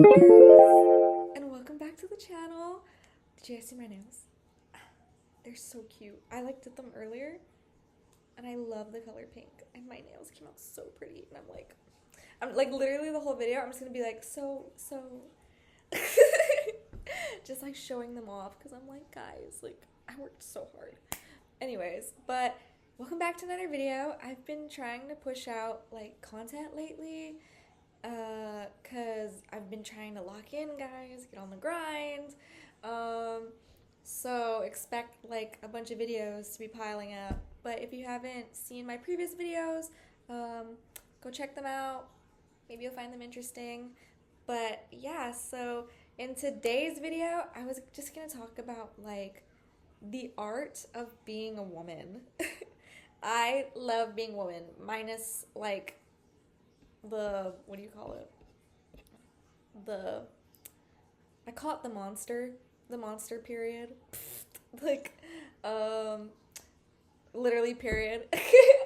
guys, and welcome back to the channel. Did you guys see my nails? They're so cute. I like did them earlier, and I love the color pink. And my nails came out so pretty. And I'm like literally the whole video. I'm just gonna be like just like showing them off because I'm like, guys, like I worked so hard. Anyways, but welcome back to another video. I've been trying to push out like content lately. Cause I've been trying to lock in, guys, get on the grind. So expect like a bunch of videos to be piling up. But if you haven't seen my previous videos, go check them out. Maybe you'll find them interesting. But yeah, so in today's video, I was just gonna talk about like the art of being a woman. I love being a woman, minus like what do you call it? I call it the monster period. like, literally period.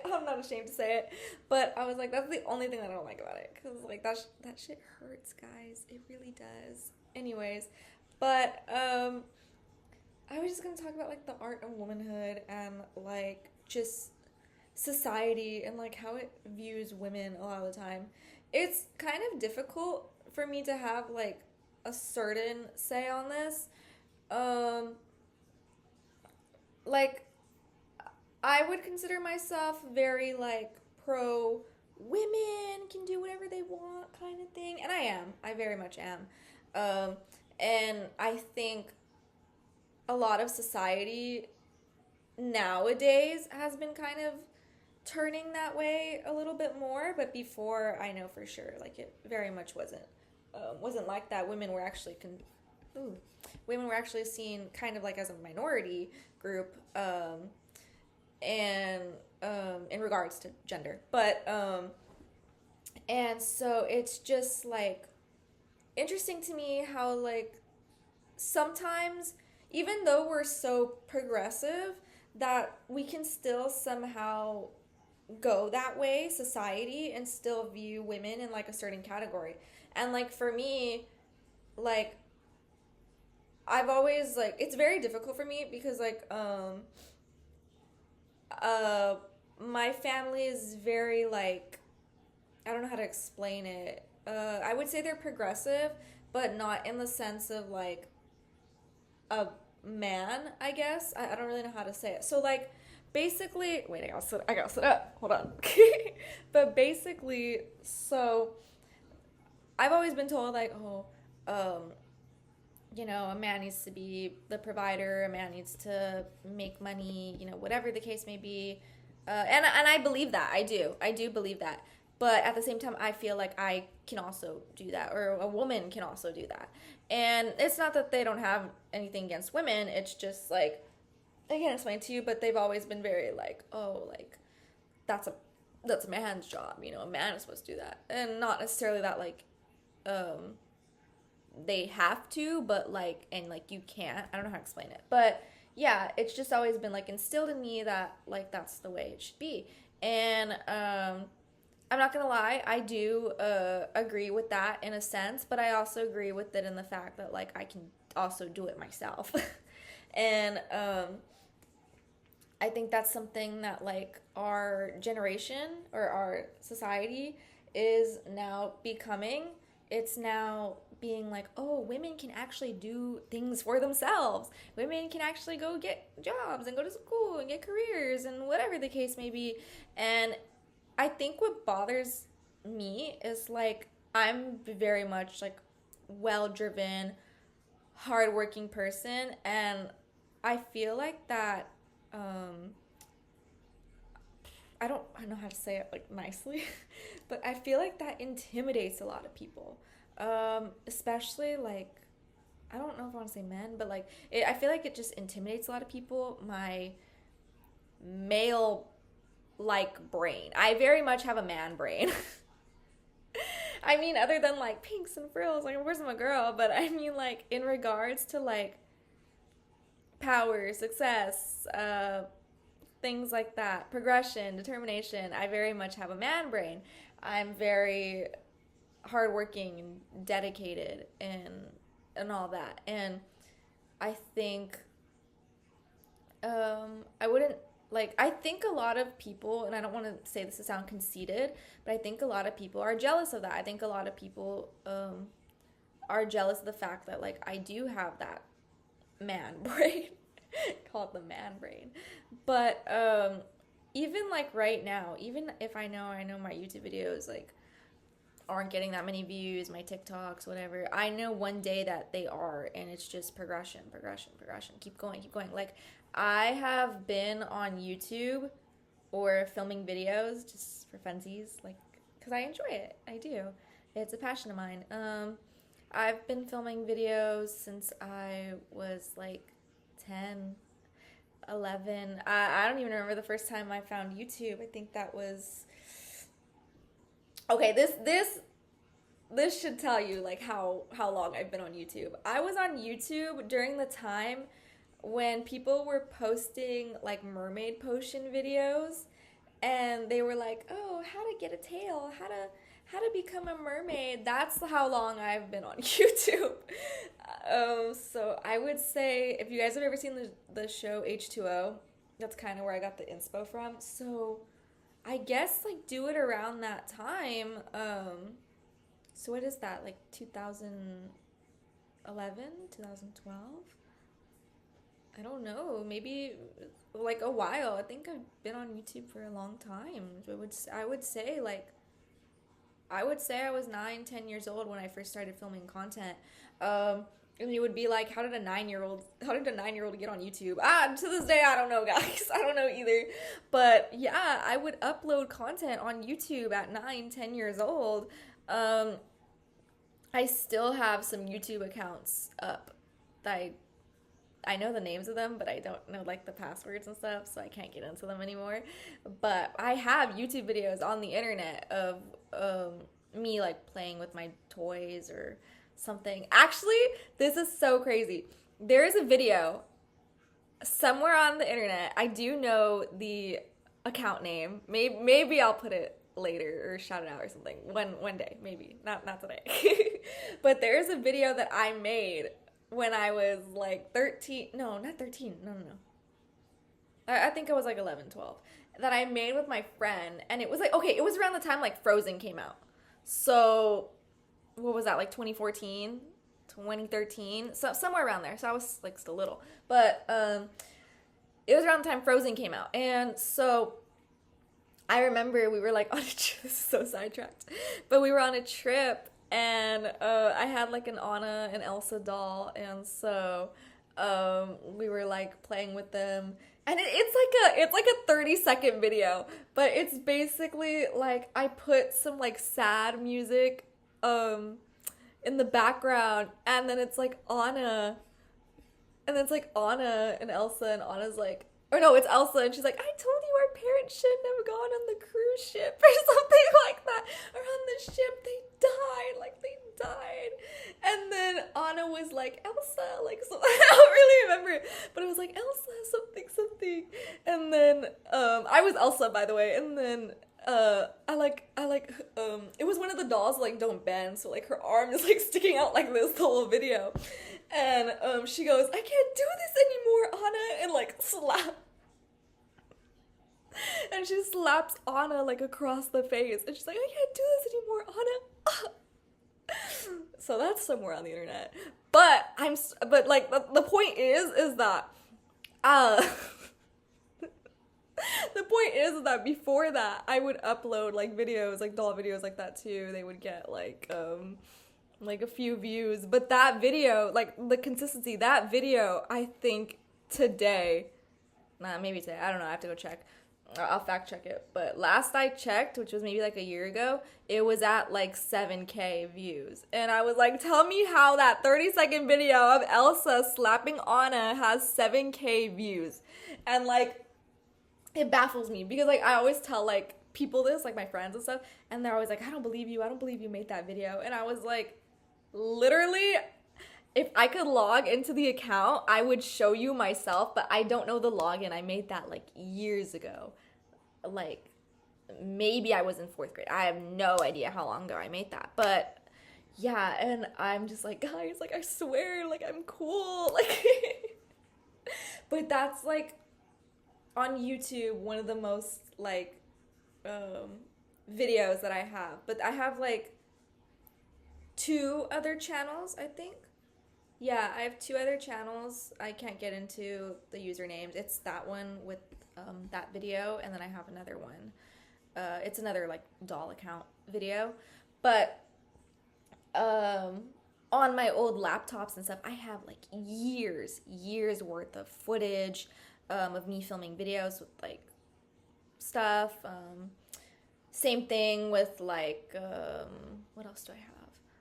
I'm not ashamed to say it, but I was like, that's the only thing that I don't like about it, because like that shit hurts, guys. It really does. Anyways, but I was just gonna talk about like the art of womanhood and like just society and like how it views women a lot of the time. It's kind of difficult for me to have like a certain say on this. Like I would consider myself very like pro women can do whatever they want kind of thing, and I very much am. And I think a lot of society nowadays has been kind of turning that way a little bit more, but before, I know for sure like it very much wasn't like that. Women were actually seen kind of like as a minority group, and in regards to gender, but and so it's just like interesting to me how like sometimes, even though we're so progressive, that we can still somehow go that way, society, and still view women in like a certain category. And like for me, like I've always like, it's very difficult for me because like my family is very like, I don't know how to explain it. I would say they're progressive, but not in the sense of like a man, I guess. I don't really know how to say it. So like basically, wait, I gotta sit up. Hold on. But basically, so I've always been told like, oh, a man needs to be the provider, a man needs to make money, whatever the case may be. And I believe that. I do believe that. But at the same time, I feel like I can also do that, or a woman can also do that. And it's not that they don't have anything against women. It's just like, I can't explain it to you, but they've always been very like, oh, like that's a man's job. A man is supposed to do that, and not necessarily that like, they have to, but like, and like you can't. I don't know how to explain it, but yeah, it's just always been like instilled in me that like that's the way it should be. And I'm not gonna lie, I do agree with that in a sense, but I also agree with it in the fact that like I can also do it myself. And I think that's something that like our generation or our society is now becoming. It's now being like, oh, women can actually do things for themselves. Women can actually go get jobs and go to school and get careers and whatever the case may be. And I think what bothers me is like I'm very much like well-driven, hardworking person, and I feel like that I don't know how to say it like nicely, but I feel like that intimidates a lot of people. Especially like, I don't know if I want to say men, but like I feel like it just intimidates a lot of people. My male like brain. I very much have a man brain. I mean, other than like pinks and frills, like of course I'm a girl, but I mean like in regards to like power, success, things like that, progression, determination, I very much have a man brain. I'm very hardworking and dedicated and all that. And I think I wouldn't like I think a lot of people, and I don't want to say this to sound conceited, but I think a lot of people are jealous of that. I think a lot of people are jealous of the fact that like I do have that man brain. Call it the man brain. But even like right now, even if I know my YouTube videos like aren't getting that many views, my TikToks, whatever, I know one day that they are, and it's just progression, progression, progression. Keep going, keep going. Like I have been on YouTube or filming videos just for funsies, like because I enjoy it. I do. It's a passion of mine. I've been filming videos since I was like 10, 11. I don't even remember the first time I found YouTube. I think that was okay. This should tell you like how long I've been on YouTube. I was on YouTube during the time when people were posting like mermaid potion videos, and they were like, "Oh, how to get a tail, how to become a mermaid." That's how long I've been on YouTube. So I would say if you guys have ever seen the show H2O, that's kind of where I got the inspo from. So I guess like do it around that time. So what is that, like 2011, 2012? I don't know, maybe like a while. I think I've been on YouTube for a long time. I would say I was 9, 10 years old when I first started filming content. And you would be like, how did a 9-year-old get on YouTube? To this day, I don't know, guys. I don't know either. But yeah, I would upload content on YouTube at 9, 10 years old. I still have some YouTube accounts up that I know the names of them, but I don't know like the passwords and stuff, so I can't get into them anymore. But I have YouTube videos on the internet of me like playing with my toys or something. Actually, this is so crazy. There is a video somewhere on the internet. I do know the account name. Maybe I'll put it later or shout it out or something one day, maybe not today. But there's a video that I made when I was like 13. No, not 13. No. I think I was like 11, 12. That I made with my friend, and it was like, okay, it was around the time like Frozen came out. So what was that, like 2014, 2013, so somewhere around there. So I was like still little, but it was around the time Frozen came out. And so I remember we were like on a trip. This is so sidetracked, but we were on a trip, and I had like an Anna and Elsa doll, and so we were like playing with them. And it's like a 30-second video, but it's basically like I put some like sad music in the background, and then it's like Anna, and then it's like Anna and Elsa, and Anna's like, or no, it's Elsa, and she's like, I told you our parents shouldn't have gone on the cruise ship or something like that, or on the ship they died, and then Anna was like, Elsa, like, so I don't really remember, but it was like Elsa something, and then I was Elsa, by the way, and then it was one of the dolls like don't bend, so like her arm is like sticking out like this the whole video, and she goes, I can't do this anymore, Anna, and like slap, and she slaps Anna like across the face, and she's like, I can't do this anymore, Anna. So that's somewhere on the internet, but like the point is that the point is that before that, I would upload like videos, like doll videos like that too. They would get like a few views. But that video, like the consistency, that video, I think today, maybe today, I don't know, I have to go check. I'll fact check it. But last I checked, which was maybe like a year ago, it was at like 7K views. And I was like, tell me how that 30-second video of Elsa slapping Anna has 7K views. And like, it baffles me because like I always tell like people this, like my friends and stuff, and they're always like, I don't believe you made that video. And I was like, literally, if I could log into the account, I would show you myself, but I don't know the login. I made that like years ago, like maybe I was in fourth grade. I have no idea how long ago I made that. But yeah, and I'm just like, guys, like, I swear, like, I'm cool. Like, but that's like on YouTube, one of the most like videos that I have. But I have like two other channels, I think. Yeah, I have two other channels. I can't get into the usernames. It's that one with that video, and then I have another one. It's another like doll account video, but on my old laptops and stuff, I have like years worth of footage of me filming videos with like stuff. Same thing with like what else do I have?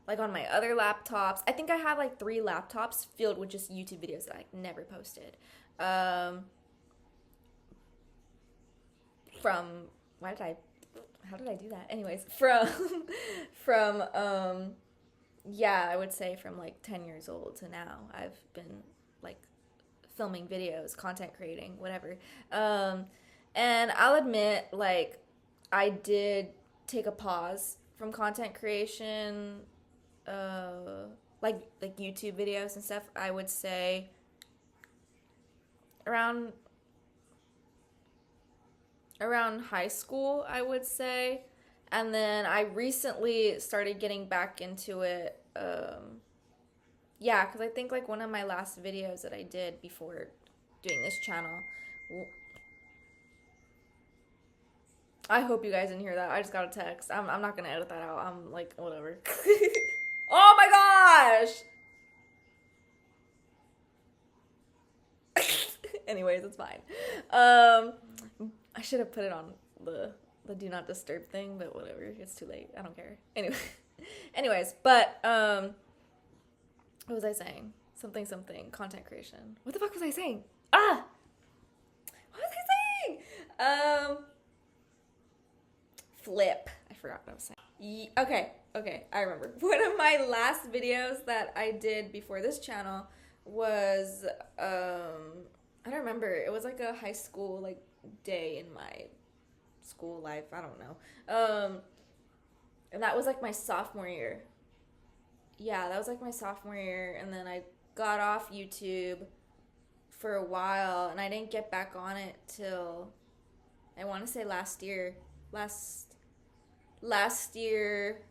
Like on my other laptops, I think I have like 3 laptops filled with just YouTube videos that I never posted. From why did I? How did I do that? Anyways, from yeah, I would say from like 10 years old to now, I've been like filming videos, content creating, whatever. And I'll admit, like, I did take a pause from content creation, like YouTube videos and stuff. I would say around high school, I would say. And then I recently started getting back into it. Yeah, because I think like one of my last videos that I did before doing this channel. I hope you guys didn't hear that. I just got a text. I'm not going to edit that out. I'm like, whatever. Oh my gosh! Anyways, it's fine. I should have put it on the do not disturb thing, but whatever. It's too late. I don't care. Anyway, anyways, but what was I saying? Something content creation. What the fuck was I saying? Ah, what was I saying? Flip. I forgot what I was saying. Okay. I remember. One of my last videos that I did before this channel was I don't remember. It was like a high school like day in my school life. I don't know. And that was like my sophomore year. Yeah, that was like my sophomore year, and then I got off YouTube for a while, and I didn't get back on it till I want to say last year. Last year.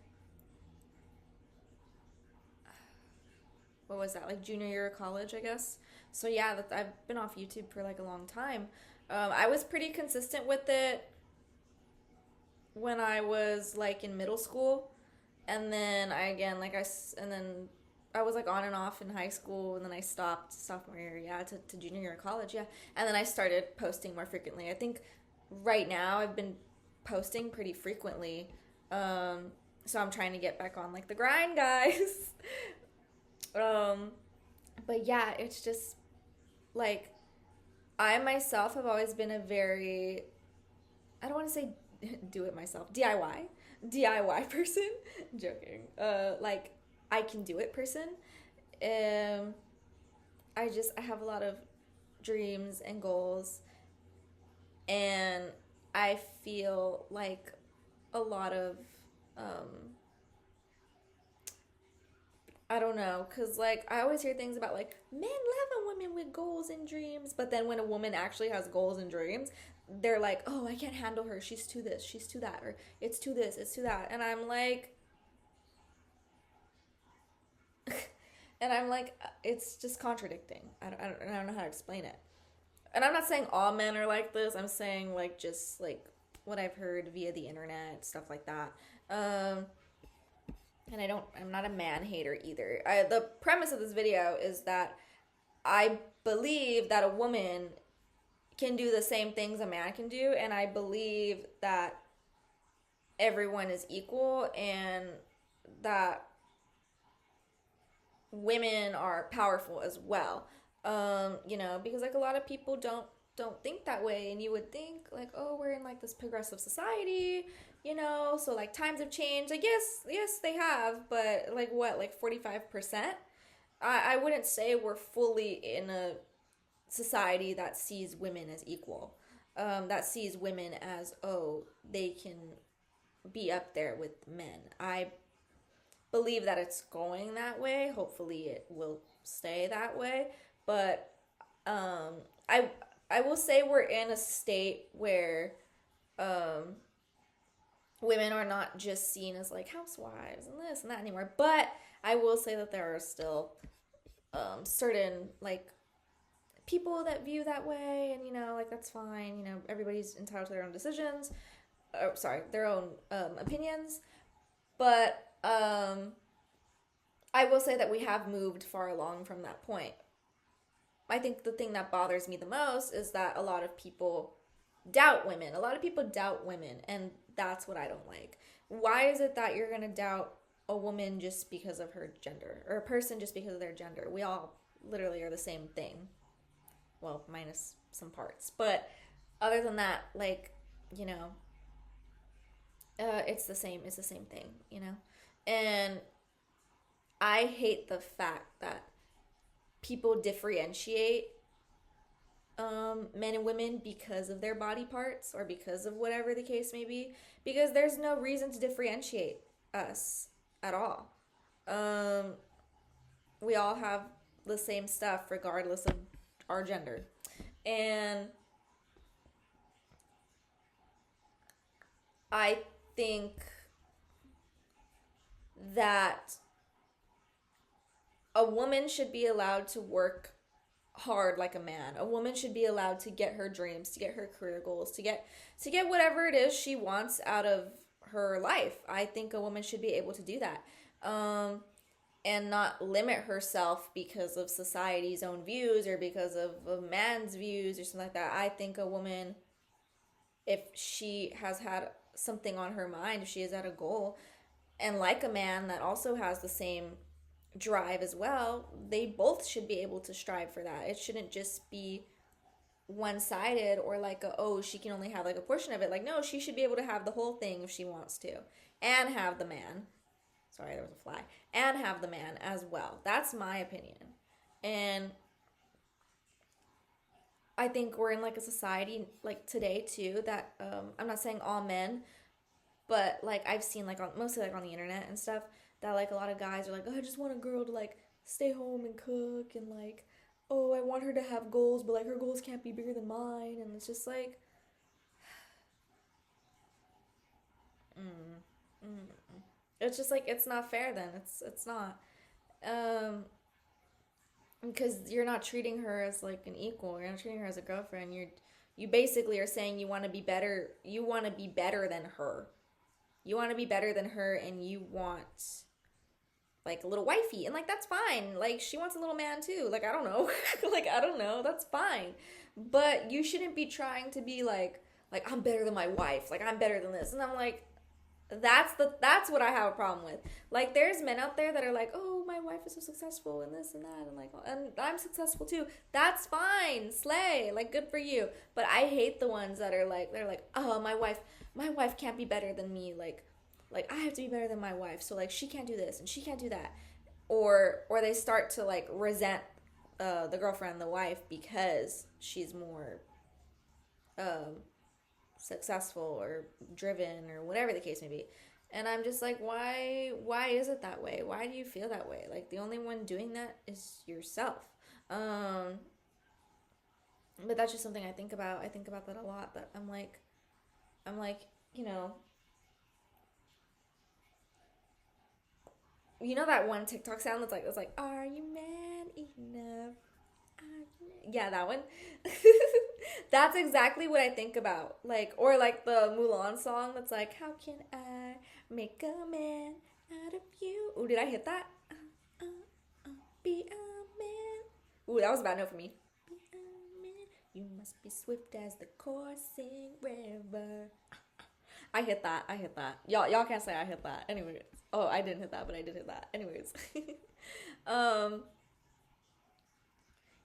What was that? Like junior year of college, I guess. So yeah, I've been off YouTube for like a long time. I was pretty consistent with it when I was like in middle school, and then and then I was like on and off in high school, and then I stopped sophomore year, yeah, to junior year of college, yeah, and then I started posting more frequently. I think right now I've been posting pretty frequently, so I'm trying to get back on like the grind, guys. But yeah, it's just like I myself have always been a very, I don't want to say do it myself, DIY person. Joking. Like I can do it person. I have a lot of dreams and goals, and I feel like a lot of I don't know, because, like, I always hear things about, like, men love a woman with goals and dreams, but then when a woman actually has goals and dreams, they're like, oh, I can't handle her, she's too this, she's too that, or it's too this, it's too that, and I'm like, it's just contradicting. I don't know how to explain it. And I'm not saying all men are like this, I'm saying, like, just, like, what I've heard via the internet, stuff like that. And I'm not a man hater either. The premise of this video is that I believe that a woman can do the same things a man can do, and I believe that everyone is equal, and that women are powerful as well. Because like a lot of people don't think that way, and you would think like, oh, we're in like this progressive society, so like times have changed. Like yes they have, but like what, like 45%? I wouldn't say we're fully in a society that sees women as equal. that sees women as, oh, they can be up there with men. I believe that it's going that way. Hopefully, it will stay that way. But um, I I will say we're in a state where um, women are not just seen as like housewives and this and that anymore. But I will say that there are still certain like people that view that way, and like that's fine. Everybody's entitled to their own decisions. Sorry, their own opinions. But I will say that we have moved far along from that point. I think the thing that bothers me the most is that a lot of people doubt women. A lot of people doubt women, and that's what I don't like. Why is it that you're going to doubt a woman just because of her gender, or a person just because of their gender? We all literally are the same thing. Well, minus some parts. But other than that, like, you know, it's the same thing, And I hate the fact that people differentiate men and women because of their body parts or because of whatever the case may be, because there's no reason to differentiate us at all. Um, we all have the same stuff regardless of our gender. And I think that a woman should be allowed to work hard like a man. A woman should be allowed to get her dreams, to get her career goals, to get whatever it is she wants out of her life. I think a woman should be able to do that. And not limit herself because of society's own views or because of a man's views or something like that. I think a woman, if she has had something on her mind, if she has had a goal, and like a man that also has the same drive as well, they both should be able to strive for that. It shouldn't just be one-sided, or like oh, she can only have like a portion of it. Like, no, she should be able to have the whole thing if she wants to, and have the man. Sorry, there was a fly. And have the man as well. That's my opinion. And I think we're in like a society like today too that I'm not saying all men, but like I've seen like mostly like on the internet and stuff, that like a lot of guys are like, oh, I just want a girl to like stay home and cook, and like, oh, I want her to have goals, but like her goals can't be bigger than mine. And it's just like mm, mm, it's just like it's not fair. Then it's not, um because you're not treating her as like an equal. You're not treating her as a girlfriend. You basically are saying you want to be better. You want to be better than her. You want to be better than her, and you want like a little wifey, and like that's fine. Like she wants a little man too. Like I don't know, like I don't know. That's fine, but you shouldn't be trying to be like I'm better than my wife. Like I'm better than this, and I'm like, that's what I have a problem with. Like there's men out there that are like, oh, my wife is so successful and this and that, and like, and I'm successful too. That's fine, slay, like good for you. But I hate the ones that are like, they're like, oh, my wife can't be better than me. Like I have to be better than my wife. So like she can't do this and she can't do that, or they start to like resent the girlfriend, the wife, because she's more um successful or driven or whatever the case may be. And I'm just like, why is it that way? Why do you feel that way? Like the only one doing that is yourself. um but that's just something I think about. I think about that a lot. But I'm like you know that one TikTok sound that's like, it's like, are you man enough? Yeah, that one. That's exactly what I think about. Like, or like the Mulan song that's like, how can I make a man out of you? Ooh, did I hit that? Be a man. Ooh, that was a bad note for me. Be a man. You must be swift as the coursing river. I hit that. I hit that. Y'all can't say I hit that. Anyways. Oh, I didn't hit that, but I did hit that. Anyways. um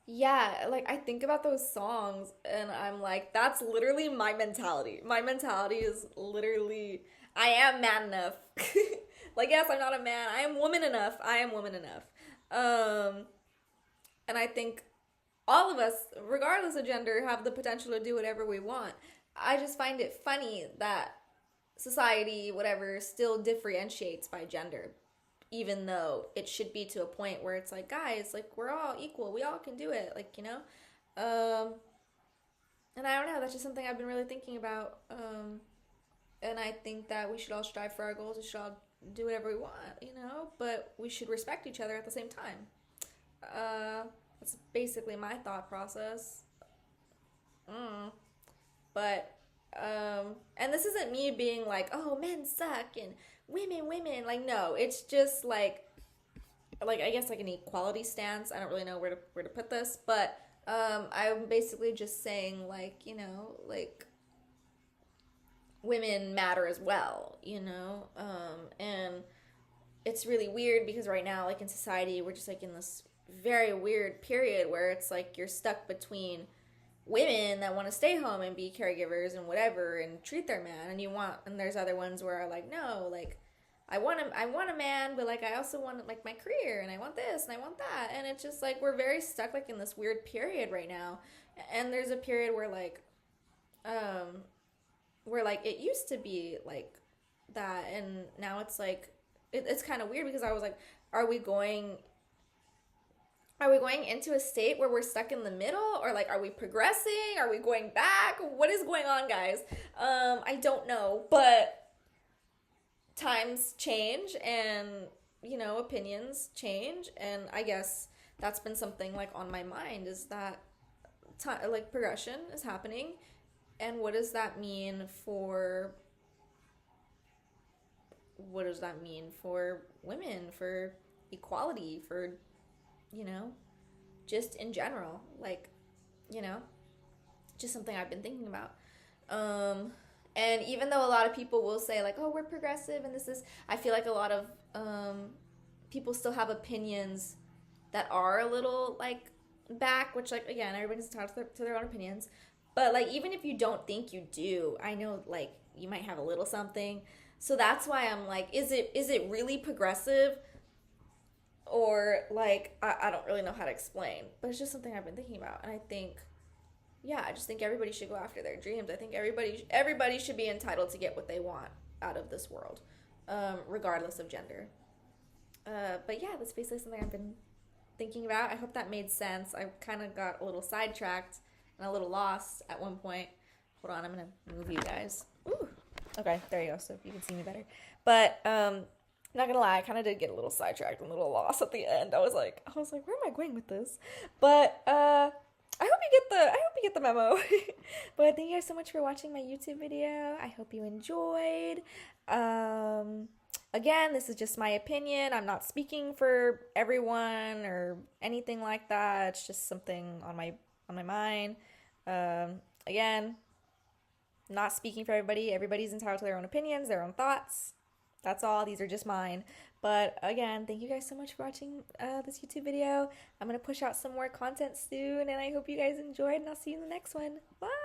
Yeah, like I think about those songs and I'm like, that's literally my mentality. My mentality is literally, I am man enough. Like, yes, I'm not a man. I am woman enough. I am woman enough. And I think all of us, regardless of gender, have the potential to do whatever we want. I just find it funny that society, whatever, still differentiates by gender, even though it should be to a point where it's like, guys, like, we're all equal. We all can do it. Like, you know? And I don't know. That's just something I've been really thinking about. And I think that we should all strive for our goals. We should all do whatever we want, you know? But we should respect each other at the same time. That's basically my thought process. But and this isn't me being like, oh, men suck and women. Like, no, it's just like I guess like an equality stance. I don't really know where to put this, but I'm basically just saying, like, you know, like, women matter as well, you know? And it's really weird because right now, like, in society, we're just like in this very weird period where it's like you're stuck between women that want to stay home and be caregivers and whatever and treat their man, and there's other ones where are like, no, like, I want a man, but like I also want like my career, and I want this and I want that, and it's just like we're very stuck like in this weird period right now. And there's a period where like it used to be like that, and now it's like it's kind of weird because I was like, are we going into a state where we're stuck in the middle, or like are we progressing? Are we going back? What is going on, guys? I don't know, but times change, and you know, opinions change, and I guess that's been something like on my mind, is that like progression is happening, and what does that mean for women, for equality, for, you know, just in general, like, you know, just something I've been thinking about. And even though a lot of people will say like, oh, we're progressive and this is, I feel like a lot of people still have opinions that are a little like back, which, like, again, everybody's entitled to their own opinions. But like, even if you don't think you do, I know like you might have a little something. So that's why I'm like, is it really progressive? Or like, I don't really know how to explain, but it's just something I've been thinking about. And I think, yeah, I just think everybody should go after their dreams. I think everybody should be entitled to get what they want out of this world, regardless of gender. But yeah, that's basically something I've been thinking about. I hope that made sense. I kind of got a little sidetracked and a little lost at one point. Hold on, I'm gonna move you guys. Ooh. Okay, there you go, so you can see me better. But not gonna lie, I kind of did get a little sidetracked and a little lost at the end. I was like, where am I going with this? But I hope you get the memo. But thank you guys so much for watching my YouTube video. I hope you enjoyed. Again, this is just my opinion. I'm not speaking for everyone or anything like that. It's just something on my mind. Again, not speaking for everybody. Everybody's entitled to their own opinions, their own thoughts. That's all. These are just mine. But again, thank you guys so much for watching this YouTube video. I'm going to push out some more content soon, and I hope you guys enjoyed, and I'll see you in the next one. Bye!